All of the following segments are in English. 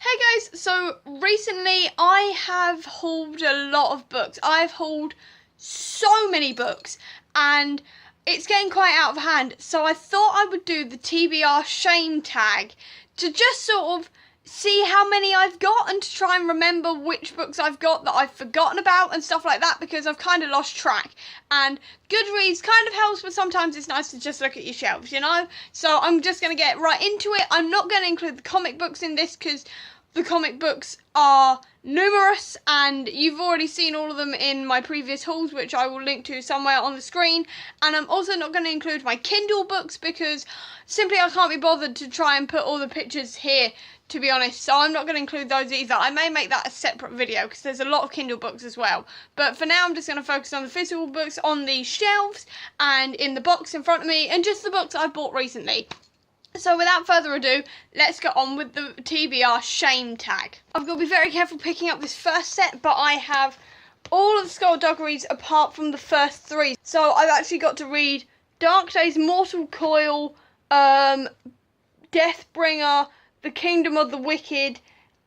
Hey guys, so recently I have hauled a lot of books. I've hauled so many books and it's getting quite out of hand. So I thought I would do the TBR Shame Tag to just sort of see how many I've got and to try and remember which books I've got that I've forgotten about and stuff like that, because I've kind of lost track. And Goodreads kind of helps, but sometimes it's nice to just look at your shelves, you know? So I'm just going to get right into it. I'm not going to include the comic books in this because the comic books are numerous and you've already seen all of them in my previous hauls, which I will link to somewhere on the screen. And I'm also not going to include my Kindle books because simply I can't be bothered to try and put all the pictures here, to be honest. So I'm not going to include those either. I may make that a separate video because there's a lot of Kindle books as well. But for now I'm just going to focus on the physical books on these shelves and in the box in front of me and just the books I've bought recently. So without further ado, let's get on with the TBR Shame Tag. I've got to be very careful picking up this first set, but I have all of the skullduggeries apart from the first three. So I've actually got to read Dark Days, Mortal Coil, Deathbringer, The Kingdom of the Wicked,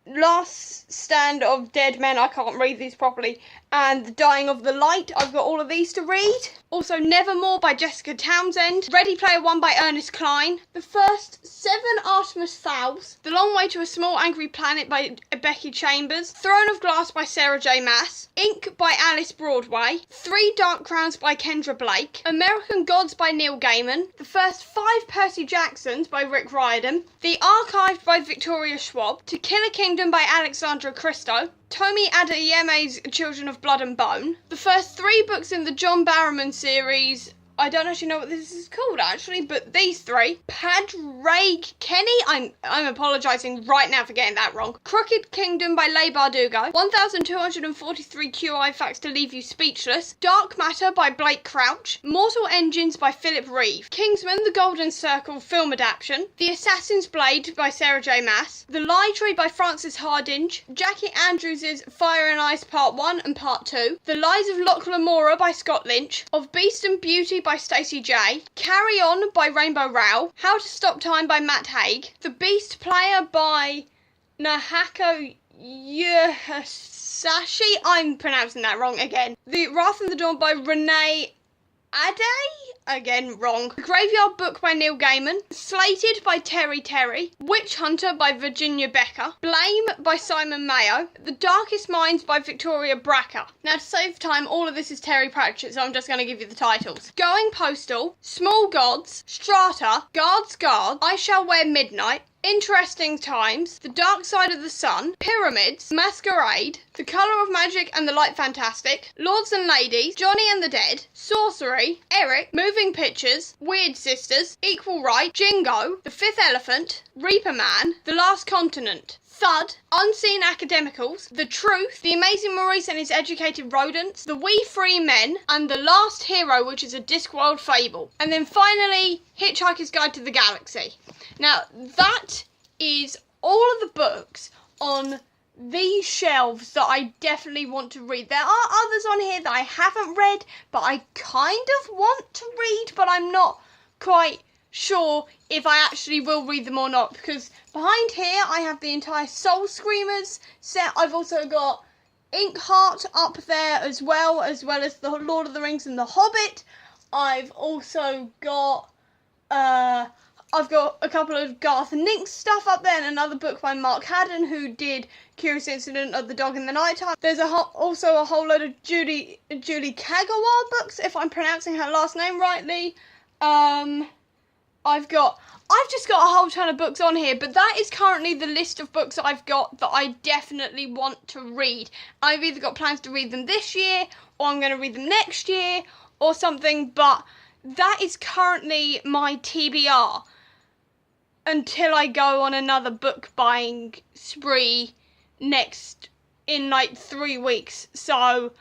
Last Stand of Dead Men, I can't read these properly, and The Dying of the Light. I've got all of these to read. Also Nevermore by Jessica Townsend, Ready Player One by Ernest Cline, the first 7 Artemis Fowls, The Long Way to a Small Angry Planet by Becky Chambers, Throne of Glass by Sarah J. Maas, Ink by Alice Broadway, 3 Dark Crowns by Kendra Blake, American Gods by Neil Gaiman, the first 5 Percy Jacksons by Rick Riordan, The Archived by Victoria Schwab, To Kill a Kingdom by Alexandra Christo, Tomi Adeyeme's Children of Blood and Bone, the first 3 books in the John Barrowman series. I don't actually know what this is called actually, but these 3. Padraig Kenny, I'm apologising right now for getting that wrong. Crooked Kingdom by Leigh Bardugo, 1243 QI Facts to Leave You Speechless, Dark Matter by Blake Crouch, Mortal Engines by Philip Reeve, Kingsman: The Golden Circle film adaptation, The Assassin's Blade by Sarah J. Maas, The Lie Tree by Frances Hardinge, Jackie Andrews' Fire and Ice Part 1 and Part 2, The Lies of Locke Lamora by Scott Lynch, Of Beast and Beauty by Stacey J, Carry On by Rainbow Rowell, How to Stop Time by Matt Haig, The Beast Player by Nahako Yuhasashi, I'm pronouncing that wrong again, The Wrath and the Dawn by Renee Ade, again wrong, The Graveyard Book by Neil Gaiman, Slated by Terry Terry, Witch Hunter by Virginia Becker, Blame by Simon Mayo, The Darkest Minds by Victoria Bracker. Now to save time, all of this is Terry Pratchett, so I'm just going to give you the titles. Going Postal, Small Gods, Strata, Guards Guard, I Shall Wear Midnight, Interesting Times, The Dark Side of the Sun, Pyramids, Masquerade, The Colour of Magic and the Light Fantastic, Lords and Ladies, Johnny and the Dead, Sorcery, Eric, Moving Pictures, Weird Sisters, Equal Right, Jingo, The Fifth Elephant, Reaper Man, The Last Continent, Thud, Unseen Academicals, The Truth, The Amazing Maurice and His Educated Rodents, The We Free Men, and The Last Hero, which is a Discworld fable. And then finally, Hitchhiker's Guide to the Galaxy. Now, that is all of the books on these shelves that I definitely want to read. There are others on here that I haven't read, but I kind of want to read, but I'm not quite sure if I actually will read them or not, because behind here I have the entire Soul Screamers set. I've also got Inkheart up there as well as the Lord of the Rings and the Hobbit. I've also got I've got a couple of Garth Nix stuff up there and another book by Mark Haddon, who did Curious Incident of the Dog in the Nighttime. There's also a whole load of Julie Kagawa books, if I'm pronouncing her last name rightly. I've just got a whole ton of books on here, but that is currently the list of books that I've got that I definitely want to read. I've either got plans to read them this year, or I'm going to read them next year, or something, but that is currently my TBR until I go on another book buying spree in like 3 weeks. So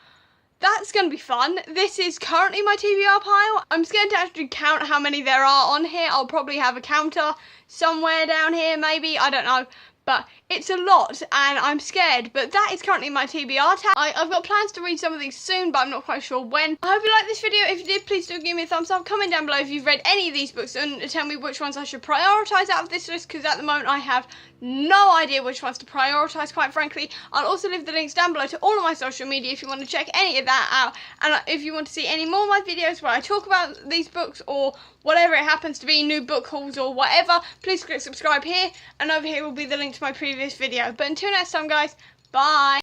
that's going to be fun. This is currently my TBR pile. I'm scared to actually count how many there are on here. I'll probably have a counter somewhere down here, maybe. I don't know. But it's a lot, and I'm scared. But that is currently my TBR tag. I've got plans to read some of these soon, but I'm not quite sure when. I hope you liked this video. If you did, please do give me a thumbs up. Comment down below if you've read any of these books and tell me which ones I should prioritise out of this list, because at the moment I have no idea which ones to prioritise, quite frankly. I'll also leave the links down below to all of my social media if you want to check any of that out. And if you want to see any more of my videos where I talk about these books or whatever it happens to be, new book hauls or whatever, please click subscribe here. And over here will be the link to my previous video. But until next time, guys, bye.